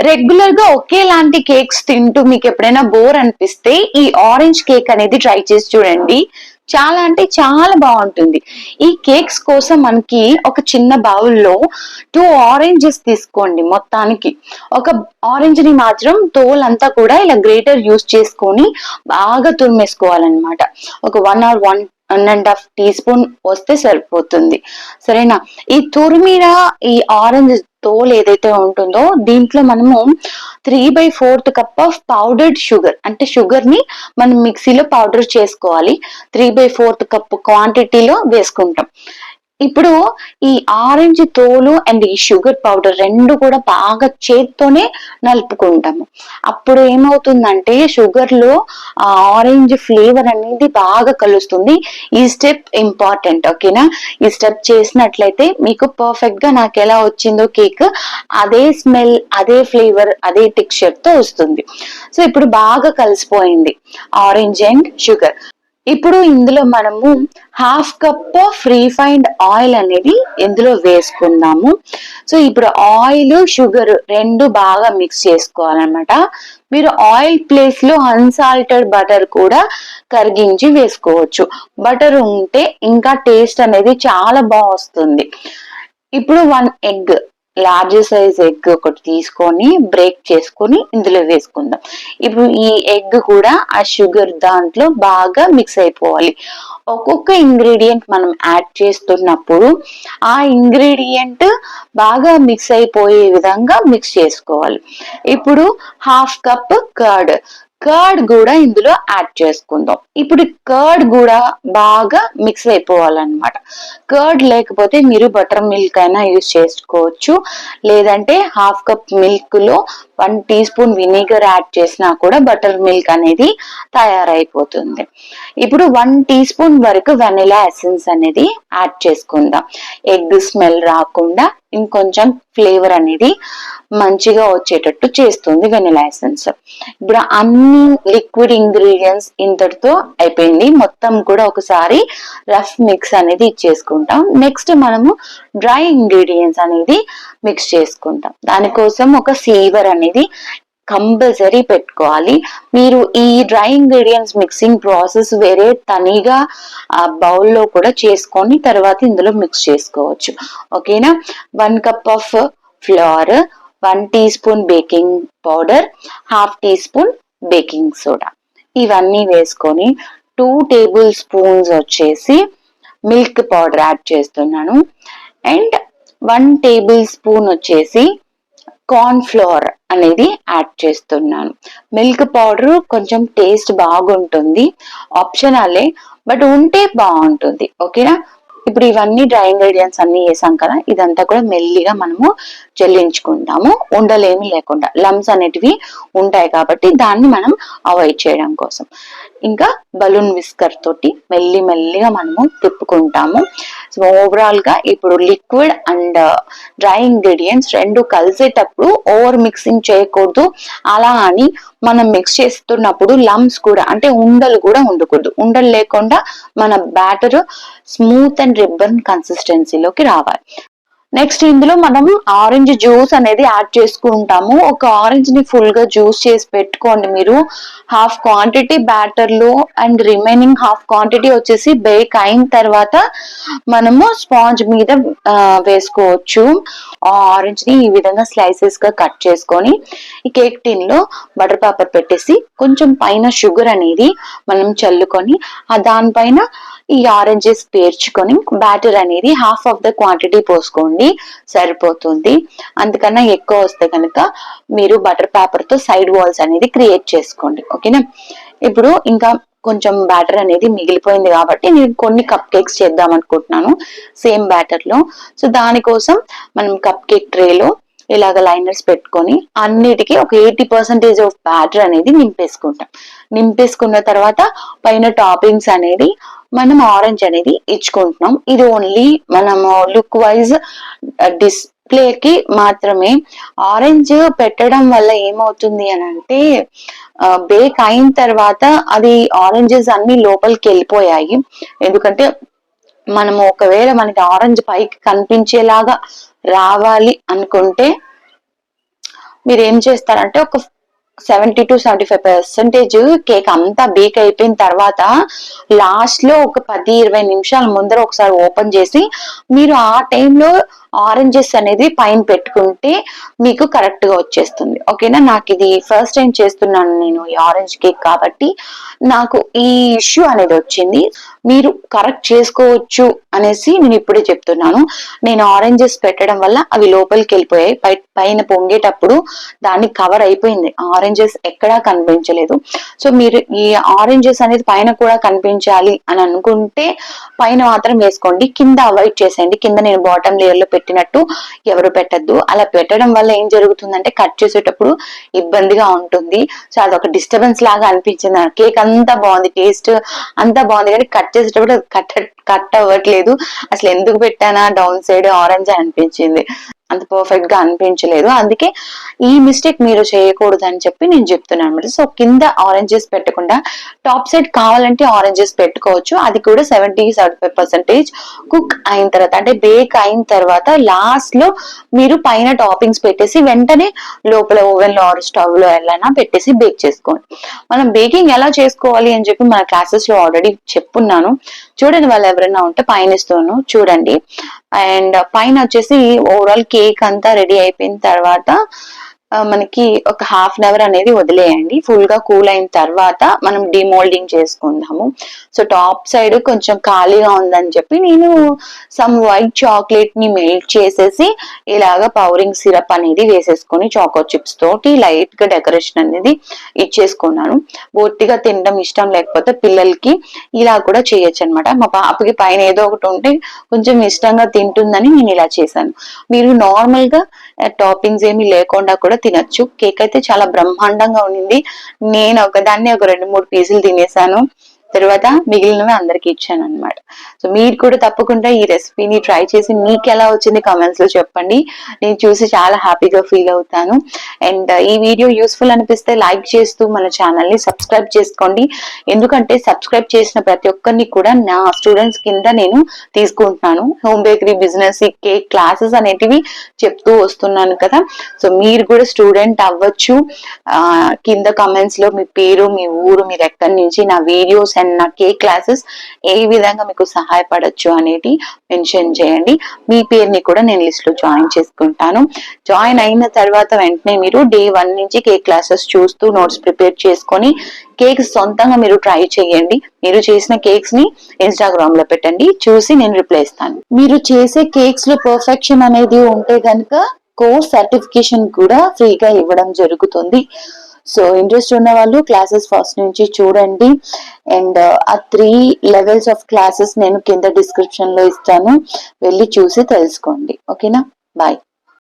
Regular గా ఒకేలాంటి cakes తింటూ మీకు ఎప్పుడైనా బోర్ అనిపిస్తే ఈ ఆరెంజ్ కేక్ అనేది ట్రై చేసి చూడండి. చాలా అంటే చాలా బాగుంటుంది. ఈ కేక్స్ కోసం మనకి ఒక చిన్న బౌల్లో 2 ఆరెంజెస్ తీసుకోండి. మొత్తానికి ఒక ఆరెంజ్ ని మాత్రం తోలంతా కూడా ఇలా గ్రేటర్ యూస్ చేసుకొని బాగా తురిమేసుకోవాలన్నమాట. ఒక 1 or 1.5 టీ స్పూన్ వస్తే సరిపోతుంది. సరేనా? ఈ తురిమిన ఈ ఆరెంజ్ తోలు ఏదైతే ఉంటుందో దీంట్లో మనము 3/4 కప్ ఆఫ్ పౌడర్డ్ షుగర్, అంటే షుగర్ ని మనం మిక్సీలో పౌడర్ చేసుకోవాలి. 3/4 కప్ క్వాంటిటీలో వేసుకుంటాం. ఇప్పుడు ఈ ఆరెంజ్ తోలు అండ్ ఈ షుగర్ పౌడర్ రెండు కూడా బాగా చేత్తోనే నలుపుకుంటాము. అప్పుడు ఏమవుతుందంటే షుగర్ లో ఆ ఆరెంజ్ ఫ్లేవర్ అనేది బాగా కలుస్తుంది. ఈ స్టెప్ ఇంపార్టెంట్. ఓకేనా? ఈ స్టెప్ చేసినట్లయితే మీకు పర్ఫెక్ట్ గా నాకు ఎలా వచ్చిందో కేక్ అదే స్మెల్, అదే ఫ్లేవర్, అదే టెక్స్చర్ తో వస్తుంది. సో ఇప్పుడు బాగా కలిసిపోయింది ఆరెంజ్ అండ్ షుగర్. ఇప్పుడు ఇందులో మనము 1/2 కప్ ఆఫ్ రీఫైన్డ్ ఆయిల్ అనేది ఇందులో వేసుకుందాము. సో ఇప్పుడు ఆయిల్ షుగర్ రెండు బాగా మిక్స్ చేసుకోవాలన్నమాట. మీరు ఆయిల్ ప్లేస్ లో అన్సాల్టెడ్ బటర్ కూడా కరిగించి వేసుకోవచ్చు. బటర్ ఉంటే ఇంకా టేస్ట్ అనేది చాలా బాగా వస్తుంది. ఇప్పుడు 1 ఎగ్, లార్జ్ సైజ్ ఎగ్ ఒకటి తీసుకొని బ్రేక్ చేసుకొని ఇందులో వేసుకుందాం. ఇప్పుడు ఈ ఎగ్ కూడా ఆ షుగర్ దాంట్లో బాగా మిక్స్ అయిపోవాలి. ఒక్కొక్క ఇంగ్రీడియంట్ మనం యాడ్ చేస్తున్నప్పుడు ఆ ఇంగ్రీడియంట్ బాగా మిక్స్ అయిపోయే విధంగా మిక్స్ చేసుకోవాలి. ఇప్పుడు 1/2 కప్ కర్డ్ కూడా ఇందులో యాడ్ చేసుకుందాం. ఇప్పుడు కర్డ్ కూడా బాగా మిక్స్ అయిపోవాలన్నమాట. కర్డ్ లేకపోతే మీరు బటర్ మిల్క్ అయినా యూజ్ చేసుకోవచ్చు. లేదంటే 1/2 కప్ మిల్క్ లో 1 టీ స్పూన్ విnegar యాడ్ చేసినా కూడా బటర్ మిల్క్ అనేది తయారైపోతుంది. ఇప్పుడు 1 టీ స్పూన్ వరకు వెనిలా ఎసెన్స్ అనేది యాడ్ చేసుకుందాం. ఎగ్ స్మెల్ రాకుండా ఇంకొంచెం ఫ్లేవర్ అనేది మంచిగా వచ్చేటట్టు చేస్తుంది వెనిలా ఎసెన్స్. ఇప్పుడు అన్ని లిక్విడ్ ఇంగ్రీడియంట్స్ ఇంతటితో అయిపోయింది. మొత్తం కూడా ఒకసారి రఫ్ మిక్స్ అనేది ఇచ్చేసుకుంటాం. నెక్స్ట్ మనము డ్రై ఇంగ్రీడియంట్స్ అనేది మిక్స్ చేసుకుంటాం. దానికోసం ఒక సీవర్ అనేది కంపల్సరీ పెట్టుకోవాలి. మీరు ఈ డ్రై ఇంగ్రీడియంట్స్ మిక్సింగ్ ప్రాసెస్ వేరే తనిగా బౌల్లో కూడా చేసుకొని తర్వాత ఇందులో మిక్స్ చేసుకోవచ్చు. ఓకేనా? 1 cup of flour, 1 tea spoon baking powder, 1/2 tea spoon baking soda ఇవన్నీ వేసుకొని 2 టేబుల్ స్పూన్స్ వచ్చేసి మిల్క్ పౌడర్ యాడ్ చేస్తున్నాను. అండ్ 1 టేబుల్ స్పూన్ వచ్చేసి కార్న్ ఫ్లోర్ అనేది యాడ్ చేస్తున్నాను. మిల్క్ పౌడర్ కొంచెం టేస్ట్ బాగుంటుంది, ఆప్షనలే, బట్ ఉంటే బాగుంటుంది. ఓకేనా? ఇప్పుడు ఇవన్నీ డ్రై ఇంగ్రీడియంట్స్ అన్ని వేసాం కదా, ఇదంతా కూడా మెల్లిగా మనము చెల్లించుకుంటాము. ఉండలేమి లేకుండా, లమ్స్ అనేటివి ఉంటాయి కాబట్టి దాన్ని మనం అవాయిడ్ చేయడం కోసం ఇంకా బలూన్ విస్కర్ తోటి మెల్లిగా మనము తిప్పుకుంటాము. సో ఓవరాల్ గా ఇప్పుడు లిక్విడ్ అండ్ డ్రై ఇంగ్రీడియంట్స్ రెండు కలిసేటప్పుడు ఓవర్ మిక్సింగ్ చేయకూడదు. అలా అని మనం మిక్స్ చేస్తున్నప్పుడు లమ్స్ కూడా, అంటే ఉండలు కూడా ఉండకూడదు. ఉండలు లేకుండా మన బ్యాటర్ స్మూత్ అండ్ రిబ్బన్ కన్సిస్టెన్సీలోకి రావాలి. నెక్స్ట్ ఇందులో మనం ఆరెంజ్ జ్యూస్ అనేది యాడ్ చేసుకుంటాము. ఒక ఆరెంజ్ ని ఫుల్ గా జ్యూస్ చేసి పెట్టుకోండి మీరు. 1/2 క్వాంటిటీ బ్యాటర్ లో అండ్ రిమైనింగ్ 1/2 క్వాంటిటీ వచ్చేసి బేక్ అయిన తర్వాత మనము స్పాంజ్ మీద వేసుకోవచ్చు. ఆరెంజ్ ని ఈ విధంగా స్లైసెస్ గా కట్ చేసుకొని ఈ కేక్ టిన్ లో బటర్ పేపర్ పెట్టేసి కొంచెం పైన షుగర్ అనేది మనం చల్లుకొని దానిపైన ఈ ఆరెంజెస్ పేర్చుకొని బ్యాటర్ అనేది 1/2 ఆఫ్ ద క్వాంటిటీ పోసుకోండి, సరిపోతుంది. అందుకన్నా ఎక్కువ వస్తే కనుక మీరు బటర్ పేపర్ తో సైడ్ వాల్స్ అనేది క్రియేట్ చేసుకోండి. ఓకేనా? ఇప్పుడు ఇంకా కొంచెం బ్యాటర్ అనేది మిగిలిపోయింది కాబట్టి నేను కొన్ని కప్ కేక్స్ చేద్దాం అనుకుంటున్నాను సేమ్ బ్యాటర్ లో. సో దానికోసం మనం కప్ కేక్ ట్రేలో ఇలాగ లైనర్స్ పెట్టుకొని అన్నిటికీ ఒక 80% ఆఫ్ బ్యాటర్ అనేది నింపేసుకుంటాం. నింపేసుకున్న తర్వాత పైన టాపింగ్స్ అనేది మనం ఆరెంజ్ అనేది ఇచ్చుకుంటున్నాం. ఇది ఓన్లీ మనము లుక్ వైజ్ డిస్ప్లేకి మాత్రమే. ఆరెంజ్ పెట్టడం వల్ల ఏమవుతుంది అని అంటే బేక్ అయిన తర్వాత అది ఆరెంజెస్ అన్ని లోపలికి వెళ్ళిపోయాయి. ఎందుకంటే మనము ఒకవేళ మనకి ఆరెంజ్ పైకి కనిపించేలాగా రావాలి అనుకుంటే మీరు ఏం చేస్తారంటే ఒక 70-75% కేక్ అంతా బేక్ అయిపోయిన తర్వాత లాస్ట్ లో ఒక 10-20 నిమిషాల ముందర ఒకసారి ఓపెన్ చేసి మీరు ఆ టైంలో ఆరెంజెస్ అనేది పైన పెట్టుకుంటే మీకు కరెక్ట్ గా వచ్చేస్తుంది. ఓకేనా? నాకు ఇది ఫస్ట్ టైం చేస్తున్నాను నేను ఈ ఆరెంజ్ కేక్, కాబట్టి నాకు ఈ ఇష్యూ అనేది వచ్చింది. మీరు కరెక్ట్ చేసుకోవచ్చు అనేసి నేను ఇప్పుడే చెప్తున్నాను. నేను ఆరెంజెస్ పెట్టడం వల్ల అవి లోపలికి వెళ్ళిపోయాయి. పైన పొంగేటప్పుడు దాన్ని కవర్ అయిపోయింది, ఆరెంజెస్ ఎక్కడా కనిపించలేదు. సో మీరు ఈ ఆరెంజెస్ అనేది పైన కూడా కనిపించాలి అని అనుకుంటే పైన మాత్రం వేసుకోండి, కింద అవాయిడ్ చేసేయండి. కింద నేను బాటమ్ లేయర్ లో పెట్టినట్టు ఎవరు పెట్టద్దు. అలా పెట్టడం వల్ల ఏం జరుగుతుందంటే కట్ చేసేటప్పుడు ఇబ్బందిగా ఉంటుంది. సో అదొక డిస్టర్బెన్స్ లాగా అనిపించింది. కేక్ అంతా బాగుంది, టేస్ట్ అంతా బాగుంది, కానీ కట్ చేసేటప్పుడు కట్ అవ్వట్లేదు. అసలు ఎందుకు పెట్టానా డౌన్ సైడ్ ఆరెంజ్ అనిపించింది, అంత పర్ఫెక్ట్ గా అనిపించలేదు. అందుకే ఈ మిస్టేక్ మీరు చేయకూడదు అని చెప్పి నేను చెప్తున్నాను అనమాట. సో కింద ఆరెంజెస్ పెట్టకుండా టాప్ సైడ్ కావాలంటే ఆరెంజెస్ పెట్టుకోవచ్చు. అది కూడా 70-75% కుక్ అయిన తర్వాత, అంటే బేక్ అయిన తర్వాత లాస్ట్ లో మీరు పైన టాపింగ్స్ పెట్టేసి వెంటనే లోపల ఓవెన్ లో ఆర్ స్టవ్ లో ఎలా పెట్టేసి బేక్ చేసుకోండి. మనం బేకింగ్ ఎలా చేసుకోవాలి అని చెప్పి మన క్లాసెస్ లో ఆల్రెడీ చెప్పున్నాను, చూడండి. వాళ్ళు ఎవరైనా ఉంటే పైన ఇస్తాను చూడండి. అండ్ పైన వచ్చేసి ఓవరాల్ కేక్ అంతా రెడీ అయిపోయిన తర్వాత మనకి ఒక ½ అవర్ అనేది వదిలేయండి. ఫుల్ గా కూల్ అయిన తర్వాత మనం డిమోల్డింగ్ చేసుకుందాము. సో టాప్ సైడ్ కొంచెం ఖాళీగా ఉందని చెప్పి నేను సమ్ వైట్ చాక్లెట్ ని మెల్ట్ చేసేసి ఇలాగా పౌరింగ్ సిరప్ అనేది వేసేసుకొని చాకో చిప్స్ తోటి లైట్ గా డెకరేషన్ అనేది ఇచ్చేసుకున్నాను. బొత్తిగా తినడం ఇష్టం లేకపోతే పిల్లలకి ఇలా కూడా చేయొచ్చు అనమాట. మా పాపకి పైన ఏదో ఒకటి ఉంటే కొంచెం ఇష్టంగా తింటుందని నేను ఇలా చేశాను. మీరు నార్మల్ గా టాపింగ్స్ ఏమి లేకుండా కూడా తినచ్చు. కేక్ అయితే చాలా బ్రహ్మాండంగా ఉండింది. నేను ఒకదాన్ని ఒక 2-3 పీసులు తినేసాను, తర్వాత మిగిలినవి అందరికి ఇచ్చాను అనమాట. సో మీరు కూడా తప్పకుండా ఈ రెసిపీని ట్రై చేసి మీకు ఎలా వచ్చింది కామెంట్స్ లో చెప్పండి. నేను చూసి చాలా హ్యాపీగా ఫీల్ అవుతాను. అండ్ ఈ వీడియో యూస్ఫుల్ అనిపిస్తే లైక్ చేస్తూ మన ఛానల్ ని సబ్స్క్రైబ్ చేసుకోండి. ఎందుకంటే సబ్స్క్రైబ్ చేసిన ప్రతి ఒక్కరిని కూడా నా స్టూడెంట్స్ కింద నేను తీసుకుంటున్నాను. Home bakery business cake classes అనేటివి చెప్తూ వస్తున్నాను కదా. సో మీరు కూడా స్టూడెంట్ అవ్వచ్చు. కింద కామెంట్స్ లో మీ పేరు, మీ ఊరు, మీరు ఎక్కడి నుంచి నా వీడియోస్ అండ్ నా కేక్ క్లాసెస్ ఏ విధంగా మీకు సహాయపడచ్చు అనేది మెన్షన్ చేయండి. మీ పేరుని కూడా నేను లిస్ట్ లో జాయిన్ చేసుకుంటాను. జాయిన్ అయిన తర్వాత వెంటనే మీరు డే 1 నుంచి కేక్ క్లాసెస్ చూస్తూ నోట్స్ ప్రిపేర్ చేసుకొని కేక్స్ సొంతంగా మీరు ట్రై చేయండి. మీరు చేసిన కేక్స్ ని ఇన్స్టాగ్రామ్ లో పెట్టండి, చూసి నేను రిప్లై ఇస్తాను. మీరు చేసే కేక్స్ లో పర్ఫెక్షన్ అనేది ఉంటే కనుక కోర్స్ సర్టిఫికేషన్ కూడా ఫ్రీగా ఇవ్వడం జరుగుతుంది. సో ఇంట్రెస్ట్ ఉన్న వాళ్ళు క్లాసెస్ ఫస్ట్ నుంచి చూడండి. అండ్ ఆ 3 లెవెల్స్ ఆఫ్ క్లాసెస్ నేను కింద డిస్క్రిప్షన్ లో ఇస్తాను, వెళ్ళి చూసి తెలుసుకోండి. ఓకేనా? బాయ్.